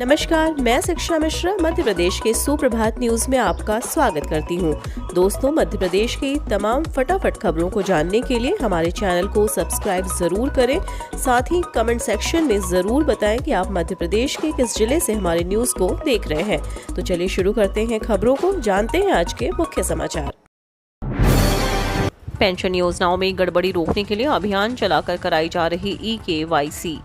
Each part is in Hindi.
नमस्कार, मैं शिक्षा मिश्रा मध्य प्रदेश के सुप्रभात न्यूज में आपका स्वागत करती हूँ। दोस्तों, मध्य प्रदेश की तमाम फटाफट खबरों को जानने के लिए हमारे चैनल को सब्सक्राइब जरूर करें। साथ ही कमेंट सेक्शन में जरूर बताएं कि आप मध्य प्रदेश के किस जिले से हमारे न्यूज को देख रहे हैं। तो चलिए शुरू करते हैं खबरों को, जानते हैं आज के मुख्य समाचार। पेंशन योजनाओं में गड़बड़ी रोकने के लिए अभियान चलाकर कराई जा रही EKYC।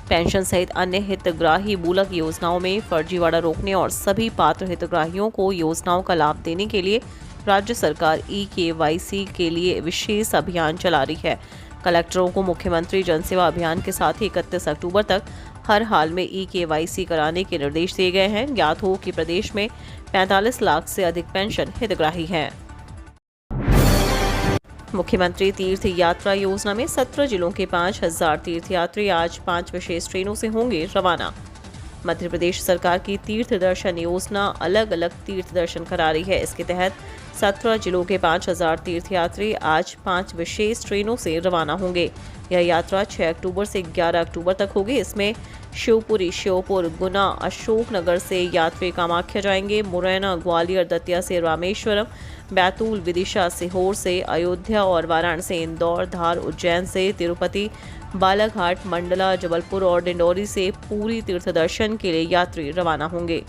पेंशन सहित अन्य हितग्राही मूलक योजनाओं में फर्जीवाड़ा रोकने और सभी पात्र हितग्राहियों को योजनाओं का लाभ देने के लिए राज्य सरकार EKYC के लिए विशेष अभियान चला रही है। कलेक्टरों को मुख्यमंत्री जनसेवा अभियान के साथ ही 31 अक्टूबर तक हर हाल में EKYC कराने के निर्देश दिए गए हैं। ज्ञात हो कि प्रदेश में 45 लाख से अधिक पेंशन हितग्राही हैं। मुख्यमंत्री तीर्थ यात्रा योजना में 17 जिलों के 5000 तीर्थयात्री आज 5 विशेष ट्रेनों से होंगे रवाना। मध्य प्रदेश सरकार की तीर्थ दर्शन योजना अलग अलग तीर्थ दर्शन करा रही है। इसके तहत 17 जिलों के 5000 तीर्थयात्री आज 5 विशेष ट्रेनों से रवाना होंगे। यह यात्रा 6 अक्टूबर से 11 अक्टूबर तक होगी। इसमें शिवपुरी, श्योपुर, गुना, अशोकनगर से यात्री कामाख्या जाएंगे। मुरैना, ग्वालियर, दतिया से रामेश्वरम, बैतूल, विदिशा, सीहोर से अयोध्या और वाराणसी, इंदौर, धार, उज्जैन से तिरुपति, बालाघाट, मंडला, जबलपुर और डिंडौरी से पूरी तीर्थ दर्शन के लिए यात्री रवाना होंगे।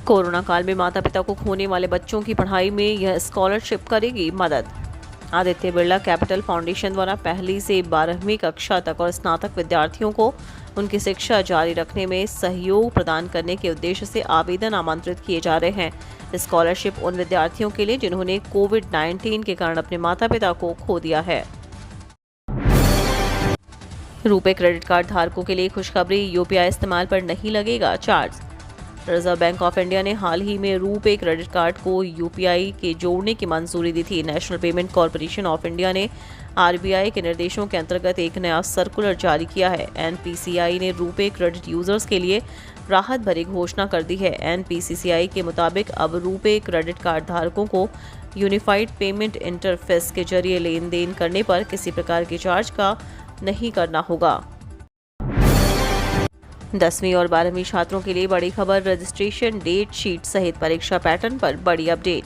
कोरोना काल में माता पिता को खोने वाले बच्चों की पढ़ाई में यह स्कॉलरशिप करेगी मदद। आदित्य बिरला कैपिटल फाउंडेशन द्वारा पहली से 12वीं कक्षा तक और स्नातक विद्यार्थियों को उनकी शिक्षा जारी रखने में सहयोग प्रदान करने के उद्देश्य से आवेदन आमंत्रित किए जा रहे हैं। स्कॉलरशिप उन विद्यार्थियों के लिए जिन्होंने कोविड-19 के कारण अपने माता पिता को खो दिया है। रुपे क्रेडिट कार्ड धारकों के लिए खुशखबरी, UPI इस्तेमाल पर नहीं लगेगा charge. Reserve bank of India ने हाल ही में रुपे क्रेडिट कार्ड को UPI के जोड़ने की मंजूरी दी थी। National payment corporation of India ने RBI के निर्देशों के अंतर्गत एक नया सर्कुलर जारी किया है। NPCI ने रुपे क्रेडिट यूजर्स के लिए राहत भरी घोषणा कर दी है। NPCI के मुताबिक अब रुपे क्रेडिट कार्ड धारकों को यूनिफाइड पेमेंट इंटरफेस के जरिए लेन देन करने पर किसी प्रकार के चार्ज का नहीं करना होगा। 10वीं और 12वीं छात्रों के लिए बड़ी खबर, रजिस्ट्रेशन डेट शीट सहित परीक्षा पैटर्न पर बड़ी अपडेट।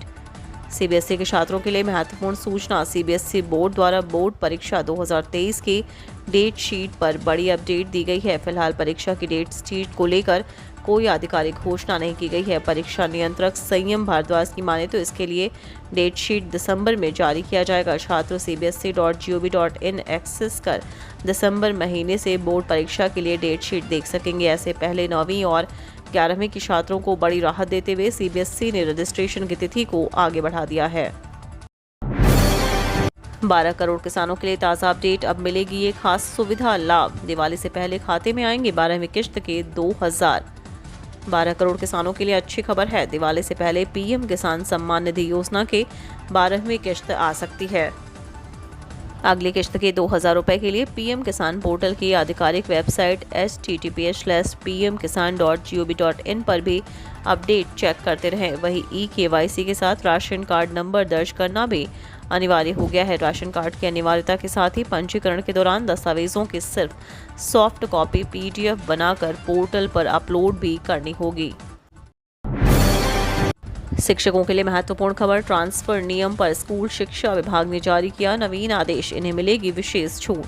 CBSE के छात्रों के लिए महत्वपूर्ण सूचना, CBSE बोर्ड द्वारा बोर्ड परीक्षा 2023 की डेट शीट पर बड़ी अपडेट दी गई है। फिलहाल परीक्षा की डेट शीट को लेकर कोई आधिकारिक घोषणा नहीं की गई है। परीक्षा नियंत्रक संयम भारद्वाज की माने तो इसके लिए डेट शीट दिसंबर में जारी किया जाएगा। छात्र cbse.gov.in एक्सेस कर दिसंबर महीने से बोर्ड परीक्षा के लिए डेट शीट देख सकेंगे। ऐसे पहले 9वीं और 11वीं के छात्रों को बड़ी राहत देते हुए CBSE ने रजिस्ट्रेशन की तिथि को आगे बढ़ा दिया है। 12 करोड़ किसानों के लिए ताज़ा अपडेट, अब मिलेगी ये खास सुविधा लाभ। दिवाली से पहले खाते में आएंगे 12वीं किश्त के 2000। 12 करोड़ किसानों के लिए अच्छी खबर है। दिवाली से पहले PM किसान सम्मान निधि योजना के 12वीं किश्त आ सकती है। अगली किश्त के 2000 रुपए के लिए PM किसान पोर्टल की आधिकारिक वेबसाइट https:/pmkisan.gov.in पर भी अपडेट चेक करते रहें। वहीं EKYC के साथ राशन कार्ड नंबर दर्ज करना भी अनिवार्य हो गया है। राशन कार्ड की अनिवार्यता के साथ ही पंजीकरण के दौरान दस्तावेजों की सिर्फ सॉफ्ट कॉपी PDF बनाकर पोर्टल पर अपलोड भी करनी होगी। शिक्षकों के लिए महत्वपूर्ण खबर, ट्रांसफर नियम पर स्कूल शिक्षा विभाग ने जारी किया नवीन आदेश, इन्हें मिलेगी विशेष छूट।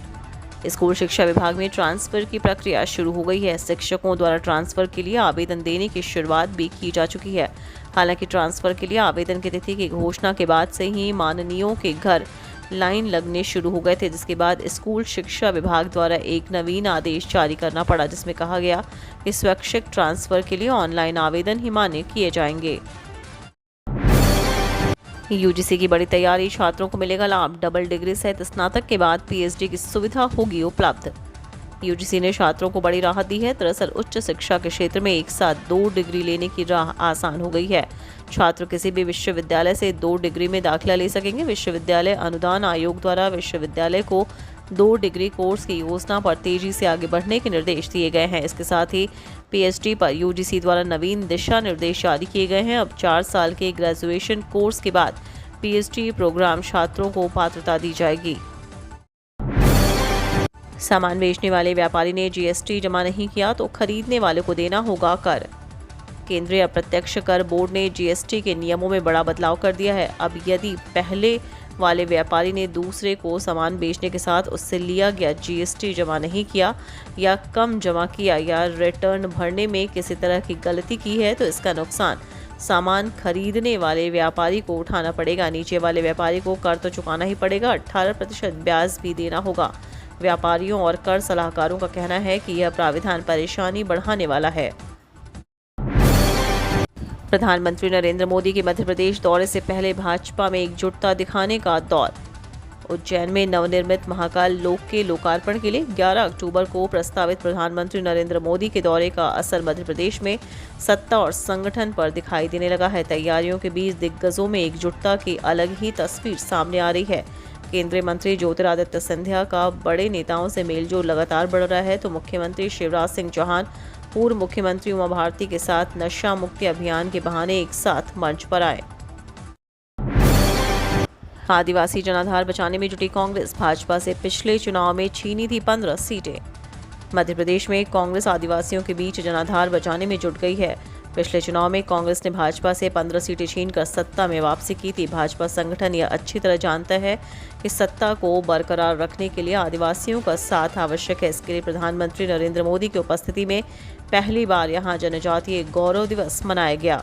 स्कूल शिक्षा विभाग में ट्रांसफर की प्रक्रिया शुरू हो गई है। शिक्षकों द्वारा ट्रांसफर के लिए आवेदन देने की शुरुआत भी की जा चुकी है। हालांकि ट्रांसफर के लिए आवेदन की तिथि की घोषणा के बाद से ही माननीयों के घर लाइन लगने शुरू हो गए थे, जिसके बाद स्कूल शिक्षा विभाग द्वारा एक नवीन आदेश जारी करना पड़ा, जिसमें कहा गया कि स्वैच्छिक ट्रांसफर के लिए ऑनलाइन आवेदन ही मान्य किए जाएंगे। UGC की बड़ी तैयारी, छात्रों को मिलेगा लाभ। डबल डिग्री सहित स्नातक के बाद PhD की सुविधा होगी उपलब्ध। UGC ने छात्रों को बड़ी राहत दी है। दरअसल उच्च शिक्षा के क्षेत्र में एक साथ 2 डिग्री लेने की राह आसान हो गई है। छात्र किसी भी विश्वविद्यालय से 2 डिग्री में दाखिला ले सकेंगे। विश्वविद्यालय अनुदान आयोग द्वारा विश्वविद्यालय को 2 डिग्री कोर्स की योजना पर तेजी से आगे बढ़ने के निर्देश दिए गए हैं। इसके साथ ही PhD पर UGC द्वारा नवीन दिशा निर्देश जारी किए गए हैं। अब 4 साल के ग्रेजुएशन कोर्स के बाद PhD प्रोग्राम छात्रों को पात्रता दी जाएगी। सामान बेचने वाले व्यापारी ने जीएसटी जमा नहीं किया तो खरीदने वाले को देना होगा कर। केंद्रीय अप्रत्यक्ष कर बोर्ड ने जीएसटी के नियमों में बड़ा बदलाव कर दिया है। अब यदि पहले वाले व्यापारी ने दूसरे को सामान बेचने के साथ उससे लिया गया जीएसटी जमा नहीं किया या कम जमा किया या रिटर्न भरने में किसी तरह की गलती की है तो इसका नुकसान सामान खरीदने वाले व्यापारी को उठाना पड़ेगा। नीचे वाले व्यापारी को कर तो चुकाना ही पड़ेगा, 18% ब्याज भी देना होगा। व्यापारियों और कर सलाहकारों का कहना है कि यह प्राविधान परेशानी बढ़ाने वाला है। प्रधानमंत्री नरेंद्र मोदी के मध्य प्रदेश दौरे से पहले भाजपा में एकजुटता दिखाने का दौर। उज्जैन में नवनिर्मित महाकाल लोक के लोकार्पण के लिए 11 अक्टूबर को प्रस्तावित प्रधानमंत्री नरेंद्र मोदी के दौरे का असर मध्य प्रदेश में सत्ता और संगठन पर दिखाई देने लगा है। तैयारियों के बीच दिग्गजों में एकजुटता की अलग ही तस्वीर सामने आ रही है। केंद्रीय मंत्री ज्योतिरादित्य सिंधिया का बड़े नेताओं से मेलजोल लगातार बढ़ रहा है तो मुख्यमंत्री शिवराज सिंह चौहान पूर्व मुख्यमंत्री उमा भारती के साथ नशा मुक्ति अभियान के बहाने एक साथ मंच पर आए। आदिवासी जनाधार बचाने में जुटी कांग्रेस, भाजपा से पिछले चुनाव में छीनी थी 15 सीटें। मध्य प्रदेश में कांग्रेस आदिवासियों के बीच जनाधार बचाने में जुट गई है। पिछले चुनाव में कांग्रेस ने भाजपा से 15 सीटें छीनकर सत्ता में वापसी की थी। भाजपा संगठन यह अच्छी तरह जानता है कि सत्ता को बरकरार रखने के लिए आदिवासियों का साथ आवश्यक है। इसके लिए प्रधानमंत्री नरेंद्र मोदी की उपस्थिति में पहली बार यहां जनजातीय गौरव दिवस मनाया गया।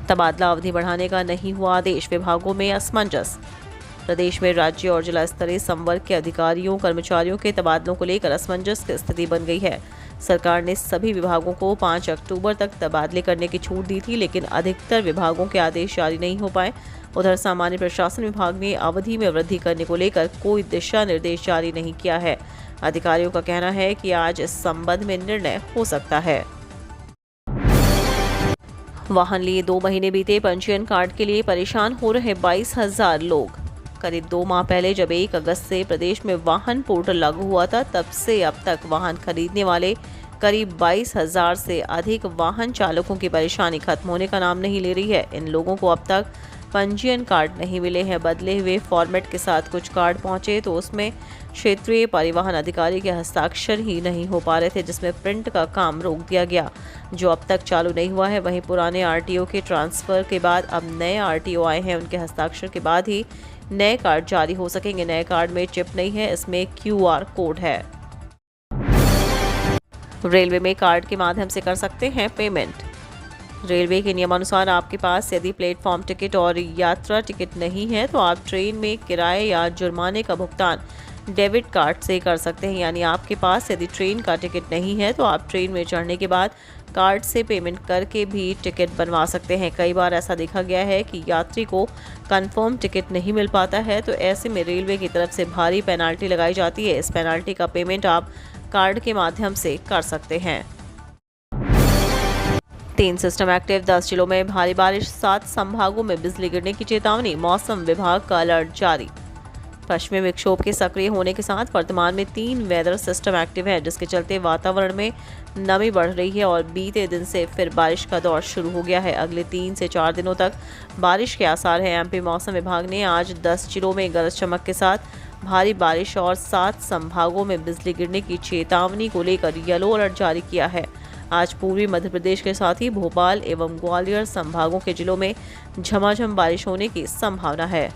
तबादला अवधि बढ़ाने का नहीं हुआ आदेश, विभागों में असमंजस। प्रदेश में राज्य और जिला स्तरीय संवर्ग के अधिकारियों कर्मचारियों के तबादलों को लेकर असमंजस की स्थिति बन गई है। सरकार ने सभी विभागों को 5 अक्टूबर तक तबादले करने की छूट दी थी, लेकिन अधिकतर विभागों के आदेश जारी नहीं हो पाए। उधर सामान्य प्रशासन विभाग ने अवधि में वृद्धि करने को लेकर कोई दिशा निर्देश जारी नहीं किया है। अधिकारियों का कहना है कि आज इस संबंध में निर्णय हो सकता है। वाहन लिए 2 महीने बीते, पंजीयन कार्ड के लिए परेशान हो रहे 22,000 लोग। करीब 2 माह पहले जब 1 अगस्त से प्रदेश में वाहन पोर्टल लागू हुआ था, तब से अब तक वाहन खरीदने वाले करीब 22,000 से अधिक वाहन चालकों की परेशानी खत्म होने का नाम नहीं ले रही है। इन लोगों को अब तक पंजीयन कार्ड नहीं मिले हैं। बदले हुए फॉर्मेट के साथ कुछ कार्ड पहुंचे तो उसमें क्षेत्रीय परिवहन अधिकारी के हस्ताक्षर ही नहीं हो पा रहे थे, जिसमें प्रिंट का काम रोक दिया गया, जो अब तक चालू नहीं हुआ है। वहीं पुराने आरटीओ के ट्रांसफर के बाद अब नए आरटीओ आए हैं, उनके हस्ताक्षर के बाद ही नए कार्ड जारी हो सकेंगे। नए कार्ड में चिप नहीं है, इसमें QR कोड है। रेलवे में कार्ड के माध्यम से कर सकते हैं पेमेंट। रेलवे के नियमानुसार आपके पास यदि प्लेटफॉर्म टिकट और यात्रा टिकट नहीं है तो आप ट्रेन में किराए या जुर्माने का भुगतान डेबिट कार्ड से कर सकते हैं। यानी आपके पास यदि ट्रेन का टिकट नहीं है तो आप ट्रेन में चढ़ने के बाद कार्ड से पेमेंट करके भी टिकट बनवा सकते हैं। कई बार ऐसा देखा गया है कि यात्री को कंफर्म टिकट नहीं मिल पाता है, तो ऐसे में रेलवे की तरफ से भारी पेनाल्टी लगाई जाती है। इस पेनाल्टी का पेमेंट आप कार्ड के माध्यम से कर सकते हैं। 3 सिस्टम एक्टिव, 10 जिलों में भारी बारिश, 7 संभागों में बिजली गिरने की चेतावनी, मौसम विभाग का अलर्ट जारी। पश्चिमी विक्षोभ के सक्रिय होने के साथ वर्तमान में 3 वेदर सिस्टम एक्टिव है, जिसके चलते वातावरण में नमी बढ़ रही है और बीते दिन से फिर बारिश का दौर शुरू हो गया है। अगले 3 से 4 दिनों तक बारिश के आसार हैं। एमपी मौसम विभाग ने आज 10 जिलों में गरज चमक के साथ भारी बारिश और 7 संभागों में बिजली गिरने की चेतावनी को लेकर येलो अलर्ट जारी किया है। आज पूर्वी मध्य प्रदेश के साथ ही भोपाल एवं ग्वालियर संभागों के जिलों में झमाझम बारिश होने की संभावना है।